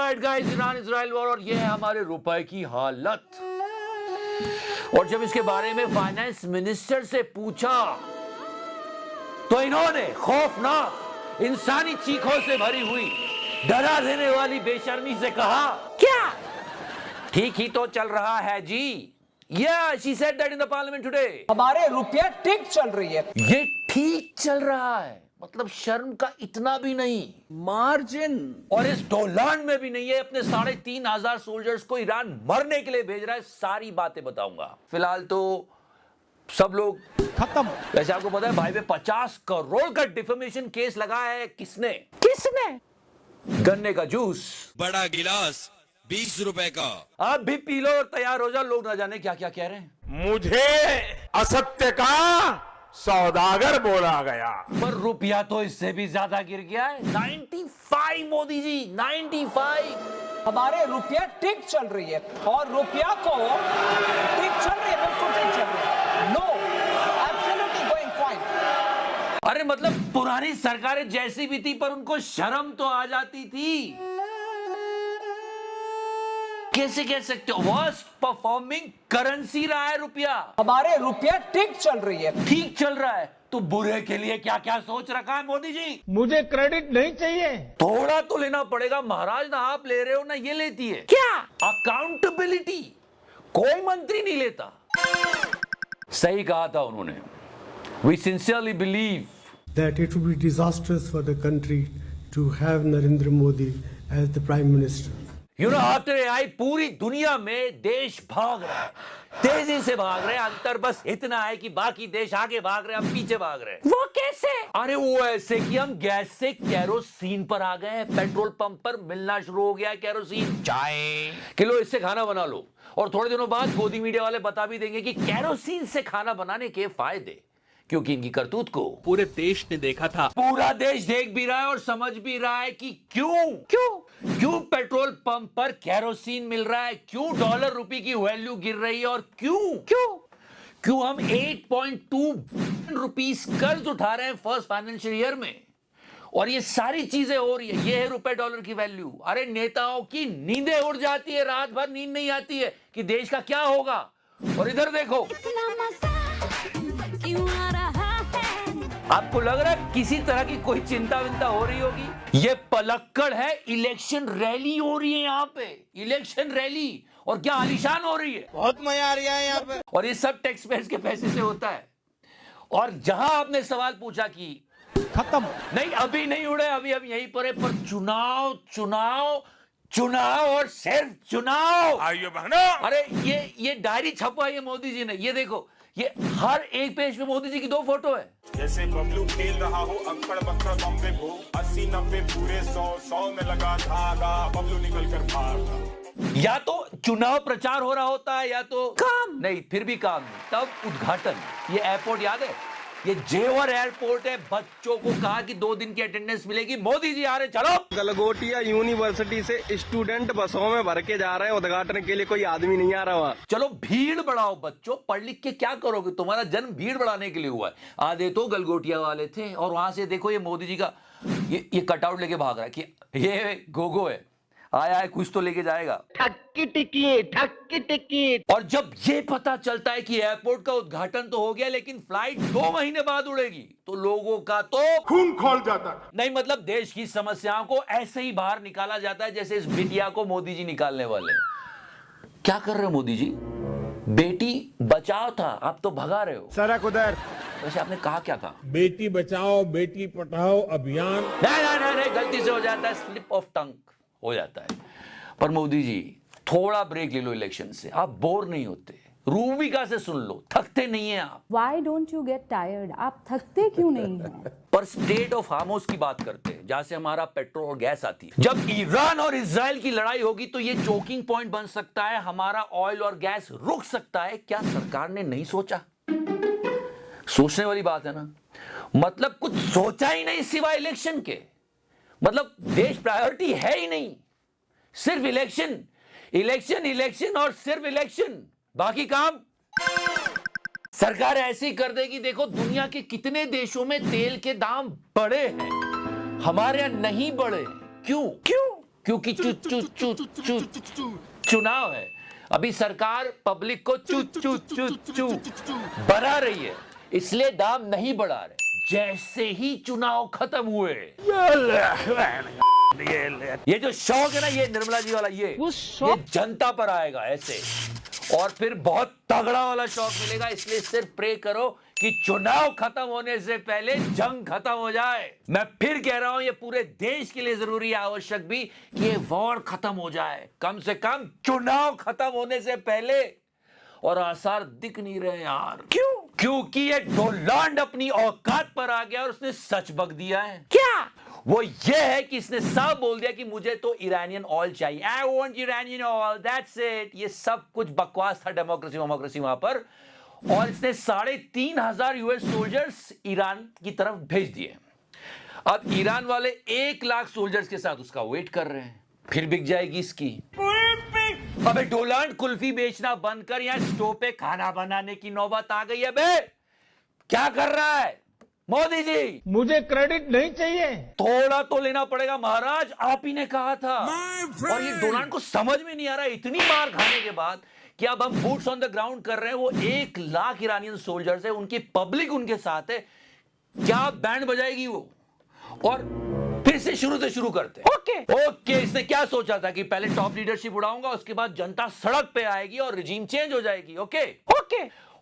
Alright guys, Iran Israel war और ये है हमारे रुपए की हालत। और जब इसके बारे में फाइनेंस मिनिस्टर से पूछा तो इन्होंने खौफनाक इंसानी चीखों से भरी हुई डरा देने वाली बेशर्मी से कहा, क्या ठीक ही तो चल रहा है जी। Yeah, she said that in the parliament today. हमारे रुपया ठीक चल रही है। ये ठीक चल रहा है मतलब शर्म का इतना भी नहीं, मार्जिन। और इस डोलान में भी नहीं है। अपने 3,500 सोल्जर्स को ईरान मरने के लिए भेज रहा है। सारी बातें बताऊंगा। फिलहाल तो सब लोग खत्म। वैसे आपको पता है भाई पे 50 करोड़ का डिफेमेशन केस लगा है। किसने? गन्ने का जूस, बड़ा गिलास 20 रुपए का। आप भी पी लो और तैयार हो जाओ। लोग ना जाने क्या क्या कह रहे हैं। मुझे असत्य का सौदागर बोला गया, पर रुपया तो इससे भी ज्यादा गिर गया है। 95 मोदी जी, 95। हमारे रुपया ठीक चल रही है और रुपया को ठीक चल रही है, बिल्कुल ठीक चल रही है। No, absolutely going fine. अरे मतलब पुरानी सरकारें जैसी भी थी पर उनको शर्म तो आ जाती थी। कैसे कह सकते हो? वर्स्ट परफॉर्मिंग करेंसी रहा है रुपया। हमारे रुपया ठीक चल रही है। ठीक चल रहा है तो बुरे के लिए क्या क्या सोच रखा है मोदी जी? मुझे क्रेडिट नहीं चाहिए। थोड़ा तो लेना पड़ेगा महाराज। ना आप ले रहे हो ना ये लेती है। क्या अकाउंटेबिलिटी कोई मंत्री नहीं लेता। सही कहा था उन्होंने। We sincerely believe that it would be disastrous for the country to have Narendra Modi as the Prime Minister. You know after AI पूरी दुनिया में देश भाग रहा है, तेजी से भाग रहे हैं। अंतर बस इतना है कि बाकी देश आगे भाग रहे हैं, हम पीछे भाग रहे हैं। वो कैसे? अरे वो ऐसे कि हम गैस से कैरोसिन पर आ गए हैं। पेट्रोल पंप पर मिलना शुरू हो गया है कैरोसिन। चाय किलो, इससे खाना बना लो। और थोड़े दिनों बाद गोदी मीडिया वाले बता भी देंगे कि कैरोसिन से खाना बनाने के फायदे, क्योंकि इनकी करतूत को पूरे देश ने देखा था। पूरा देश देख भी रहा है और समझ भी रहा है कि क्यों पेट्रोल पंप पर कैरोसिन मिल रहा है, क्यों डॉलर रुपए की वैल्यू गिर रही है, और क्यों हम 8.2 बिलियन रुपीस कर्ज उठा रहे हैं फर्स्ट फाइनेंशियल ईयर में। और ये सारी चीजें हो रही है। ये है रुपए डॉलर की वैल्यू। अरे नेताओं की नींदें उड़ जाती है, रात भर नींद नहीं आती है कि देश का क्या होगा। और इधर देखो, आपको लग रहा है किसी तरह की कोई चिंता विंता हो रही होगी? ये पलक्कड़ है। इलेक्शन रैली हो रही है यहाँ पे, इलेक्शन रैली। और क्या आलीशान हो रही है, बहुत मजा आ रहा है यहाँ पे। और ये सब टैक्स पेयर्स के पैसे से होता है। और जहां आपने सवाल पूछा कि खत्म नहीं अभी नहीं उड़े, अभी हम यहीं पर है, पर चुनाव और सिर्फ चुनाव। आइए बहनों, अरे ये डायरी छपवाई है मोदी जी ने। ये देखो, ये हर एक पेज पे मोदी जी की 2 फोटो है। जैसे बबलू खेल रहा हो अक्कड़ बक्कड़ बम्बे भो, 80-90 पूरे 100 में लगा धागा, बबलू निकल कर भागा। या तो चुनाव प्रचार हो रहा होता है या तो काम नहीं, फिर भी काम नहीं। तब उद्घाटन। ये एयरपोर्ट याद है, ये जेवर एयरपोर्ट है। बच्चों को कहा कि 2 दिन की अटेंडेंस मिलेगी, मोदी जी आ रहे, चलो। गलगोटिया यूनिवर्सिटी से स्टूडेंट बसों में भर के जा रहे हैं उद्घाटन के लिए, कोई आदमी नहीं आ रहा वहाँ। चलो भीड़ बढ़ाओ बच्चों, पढ़ लिख के क्या करोगे? तुम्हारा जन्म भीड़ बढ़ाने के लिए हुआ है। आधे तो गलगोटिया वाले थे। और वहां से देखो ये मोदी जी का ये कटआउट लेके भाग रहा है कि ये गोगो है, आया है कुछ तो लेके जाएगा। ठक्की टिकट। और जब ये पता चलता है कि एयरपोर्ट का उद्घाटन तो हो गया लेकिन फ्लाइट 2 महीने बाद उड़ेगी, तो लोगों का तो खून खोल जाता है। नहीं, मतलब देश की समस्याओं को ऐसे ही बाहर निकाला जाता है जैसे इस बिटिया को मोदी जी निकालने वाले। क्या कर रहे हो मोदी जी? बेटी बचाओ था, आप तो भगा रहे हो। सड़क उधर। वैसे आपने कहा क्या था? बेटी बचाओ बेटी पढ़ाओ अभियान। नहीं, गलती से हो जाता है, स्लिप ऑफ टंग हो जाता है। पर मोदी जी थोड़ा ब्रेक ले लो इलेक्शन से। आप बोर नहीं होते? रूबिका से सुन लो, थकते नहीं हैं आप। Why don't you get tired? आप थकते क्यों नहीं हैं? पर स्टेट ऑफ हार्मोस की बात करते हैं, जहां से हमारा पेट्रोल और गैस आती है। जब ईरान और इजराइल की लड़ाई होगी तो ये चोकिंग पॉइंट बन सकता है, हमारा ऑयल और गैस रुक सकता है। क्या सरकार ने नहीं सोचा? सोचने वाली बात है ना। मतलब कुछ सोचा ही नहीं सिवाय इलेक्शन के। मतलब देश प्रायोरिटी है ही नहीं, सिर्फ इलेक्शन और सिर्फ इलेक्शन। बाकी काम सरकार ऐसी कर देगी। देखो दुनिया के कितने देशों में तेल के दाम बढ़े हैं, हमारे यहां नहीं बढ़े। क्यों? क्योंकि चुनाव है। अभी सरकार पब्लिक को चू बढ़ा रही है, इसलिए दाम नहीं बढ़ा रहे। जैसे ही चुनाव खत्म हुए, ये जो शौक है ना, ये निर्मला जी वाला, ये जनता पर आएगा ऐसे, और फिर बहुत तगड़ा वाला शौक मिलेगा। इसलिए सिर्फ प्रे करो कि चुनाव खत्म होने से पहले जंग खत्म हो जाए। मैं फिर कह रहा हूं, ये पूरे देश के लिए जरूरी है, आवश्यक भी, कि ये वॉर खत्म हो जाए, कम से कम चुनाव खत्म होने से पहले। और आसार दिख नहीं रहे यार। क्यों? क्योंकि ये डोनाल्ड अपनी औकात पर आ गया और उसने सच बक दिया है। क्या? वो ये है कि इसने साफ बोल दिया कि मुझे तो ईरानियन ऑयल चाहिए, I want Iranian oil, that's it. ये सब कुछ बकवास था, डेमोक्रेसी वहां पर। और इसने 3,500 यूएस सोल्जर्स ईरान की तरफ भेज दिए। अब ईरान वाले 1 लाख सोल्जर्स के साथ उसका वेट कर रहे हैं, फिर बिक जाएगी इसकी। अबे डोनाल्ड कुल्फी बेचना बंद कर, यहां स्टोव पे खाना बनाने की नौबत आ गई है। बे क्या कर रहा है मोदी जी? मुझे क्रेडिट नहीं चाहिए। थोड़ा तो लेना पड़ेगा महाराज, आप ही ने कहा था। और ये डोनाल्ड को समझ में नहीं आ रहा, इतनी मार खाने के बाद, कि अब हम बूट्स ऑन द ग्राउंड कर रहे हैं। वो 1 लाख ईरानियन सोल्जर्स है, उनकी पब्लिक उनके साथ है। क्या बैंड बजाएगी वो? और फिर से शुरू करते हैं। ओके। इसने क्या सोचा था कि पहले टॉप लीडरशिप उड़ाऊंगा, उसके बाद जनता सड़क पे आएगी और रिजीम चेंज हो जाएगी। ओके।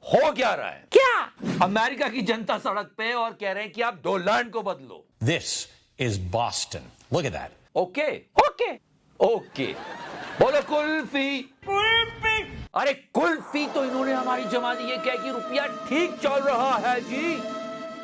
हो क्या रहा है? क्या? अमेरिका की जनता सड़क पे और कह रहे हैं कि आप डोनाल्ड को बदलो। This is Boston. Look at that. Okay. बोलो कुल्फी। अरे कुल्फी तो इन्होंने हमारी जमा दी। ये क्या कि रुपया ठीक चल रहा है जी,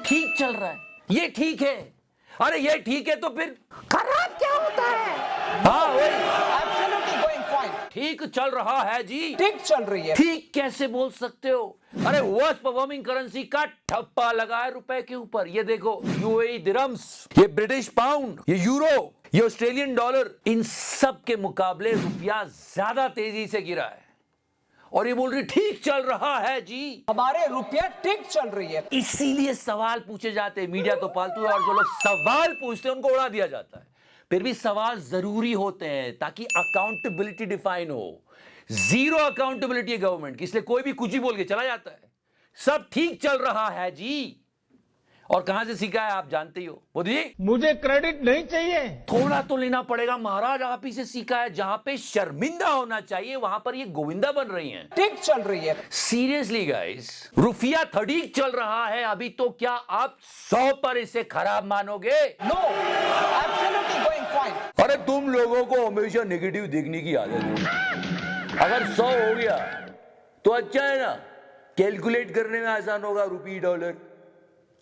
ठीक चल रहा है, ये ठीक है। अरे ये ठीक है तो फिर खराब क्या होता है? हाँ वही, Absolutely going fine. ठीक चल रहा है जी। ठीक चल रही है। ठीक कैसे बोल सकते हो? अरे वर्स्ट परफॉर्मिंग करेंसी का ठप्पा लगा है रुपए के ऊपर। ये देखो, यूएई दिरहम्स, ये ब्रिटिश पाउंड, ये यूरो, ये ऑस्ट्रेलियन डॉलर, इन सब के मुकाबले रुपया ज्यादा तेजी से गिरा है। और ये बोल रही ठीक चल रहा है जी, हमारे रुपया ठीक चल रही है। इसीलिए सवाल पूछे जाते हैं। मीडिया तो पालतू है, और जो लोग सवाल पूछते हैं उनको उड़ा दिया जाता है। फिर भी सवाल जरूरी होते हैं ताकि अकाउंटेबिलिटी डिफाइन हो। जीरो अकाउंटेबिलिटी है गवर्नमेंट की, इसलिए कोई भी कुछ ही बोल के चला जाता है। सब ठीक चल रहा है जी। और कहां से सीखा है आप जानते ही हो मोदी जी। मुझे क्रेडिट नहीं चाहिए। थोड़ा तो लेना पड़ेगा महाराज, आप ही से सीखा है। जहां पे शर्मिंदा होना चाहिए वहां पर ये गोविंदा बन रही हैं। ठीक चल रही है। सीरियसली गाइस, रुपया 30 चल रहा है अभी, तो क्या आप 100 पर इसे खराब मानोगे? No, absolutely going fine. अरे तुम लोगों को हमेशा नेगेटिव देखने की आदत है। अगर 100 हो गया तो अच्छा है ना, कैलकुलेट करने में आसान होगा। रुपये डॉलर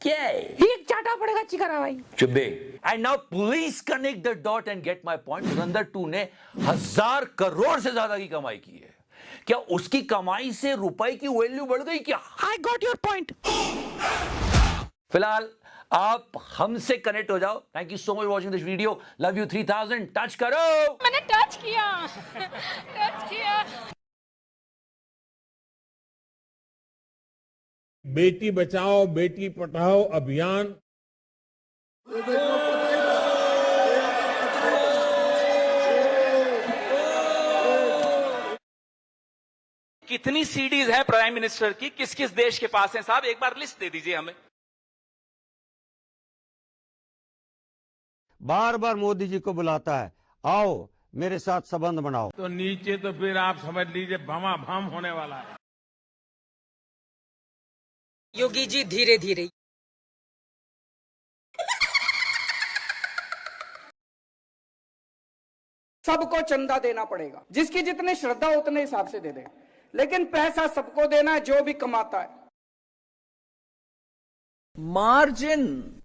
क्या है? एक चाटा पड़ेगा चिकरा भाई। चुप्पे। And now please connect the dot and gate my point. धुरंधर 2 ने 1000 करोड़ से ज्यादा की कमाई की है। क्या उसकी कमाई से रुपए की वैल्यू बढ़ गई क्या? I got your point. फिलहाल आप हमसे कनेक्ट हो जाओ। Thank you so much watching this video. Love you 3000। Touch करो। मैंने टच किया। बेटी बचाओ बेटी पढ़ाओ अभियान कितनी सीडीज है प्राइम मिनिस्टर की, किस किस देश के पास है साहब? एक बार लिस्ट दे दीजिए हमें। बार बार मोदी जी को बुलाता है, आओ मेरे साथ संबंध बनाओ। तो नीचे तो फिर आप समझ लीजिए भमाभम होने वाला है। योगी जी धीरे धीरे। सबको चंदा देना पड़ेगा, जिसकी जितनी श्रद्धा उतने हिसाब से दे दे, लेकिन पैसा सबको देना है जो भी कमाता है। मार्जिन